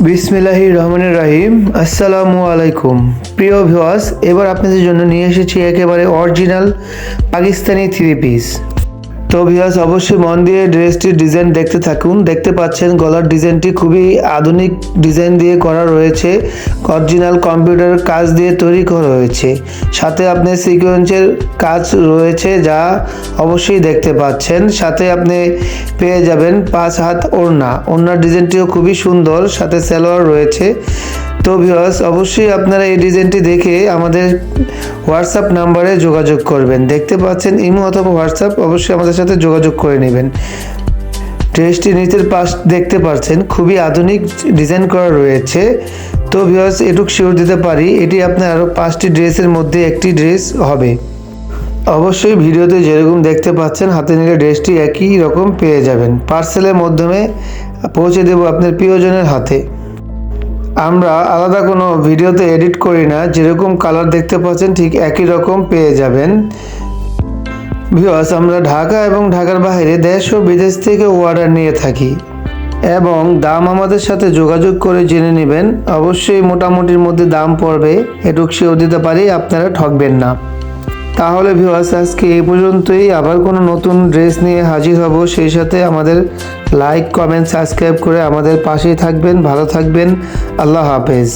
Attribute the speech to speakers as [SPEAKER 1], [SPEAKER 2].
[SPEAKER 1] বিসমিল্লাহির রহমানির রহিম। আসসালামু আলাইকুম প্রিয় ভিউয়ার্স, এবার আপনাদের জন্য নিয়ে এসেছি একেবারে অরিজিনাল পাকিস্তানি থ্রি পিস। তো ভিউয়ার্স, অবশ্যই মন দিয়ে ড্রেসটির ডিজাইন দেখতে থাকুন। দেখতে পাচ্ছেন গলার ডিজাইনটি খুবই আধুনিক ডিজাইন দিয়ে করা রয়েছে, অরিজিনাল কম্পিউটার কাজ দিয়ে তৈরি করা হয়েছে। সাথে আপনি সিকোয়েন্সের কাজ রয়েছে, যা অবশ্যই দেখতে পাচ্ছেন। সাথে আপনি পেয়ে যাবেন 5 হাত ওড়নার ডিজাইনটিও খুবই সুন্দর, সাথে সালোয়ার রয়েছে। তো ভিউয়ার্স, অবশ্যই আপনারা এই ডিজাইনটি দেখে আমাদের হোয়াটসঅ্যাপ নাম্বারে যোগাযোগ করবেন। দেখতে পাচ্ছেন ইমো অথবা হোয়াটসঅ্যাপ, অবশ্যই আমাদের সাথে যোগাযোগ করে নেবেন। ড্রেসটি নিচের পাশ দেখতে পাচ্ছেন খুবই আধুনিক ডিজাইন করা রয়েছে। তো ভিউয়ার্স, এটুক শিওর দিতে পারি এটি আপনার আরও 5টি ড্রেসের মধ্যে একটি ড্রেস হবে। অবশ্যই ভিডিওতে যেরকম দেখতে পাচ্ছেন হাতে নিলে ড্রেসটি একই রকম পেয়ে যাবেন। পার্সেলের মাধ্যমে পৌঁছে দেব আপনার প্রিয়জনের হাতে। আমরা আলাদা কোনো ভিডিওতে এডিট করি না, যেরকম কালার দেখতে পাচ্ছেন ঠিক একই রকম পেয়ে যাবেন। ভিউয়ার্স, আমরা ঢাকা এবং ঢাকার বাইরে দেশ ও বিদেশ থেকে অর্ডার নিয়ে থাকি এবং দাম আমাদের সাথে যোগাযোগ করে জেনে নেবেন। অবশ্যই মোটামুটির মধ্যে দাম পড়বে, এটুকু শিওর দিতে পারি, আপনারা ঠকবেন না। তাহলে ভিউয়ার্স, আজকে এই পর্যন্তই। আবার কোনো নতুন ড্রেস নিয়ে হাজির হব। সেই সাথে আমাদের লাইক, কমেন্ট, সাবস্ক্রাইব করে আমাদের পাশেই থাকবেন। ভালো থাকবেন। আল্লাহ হাফেজ।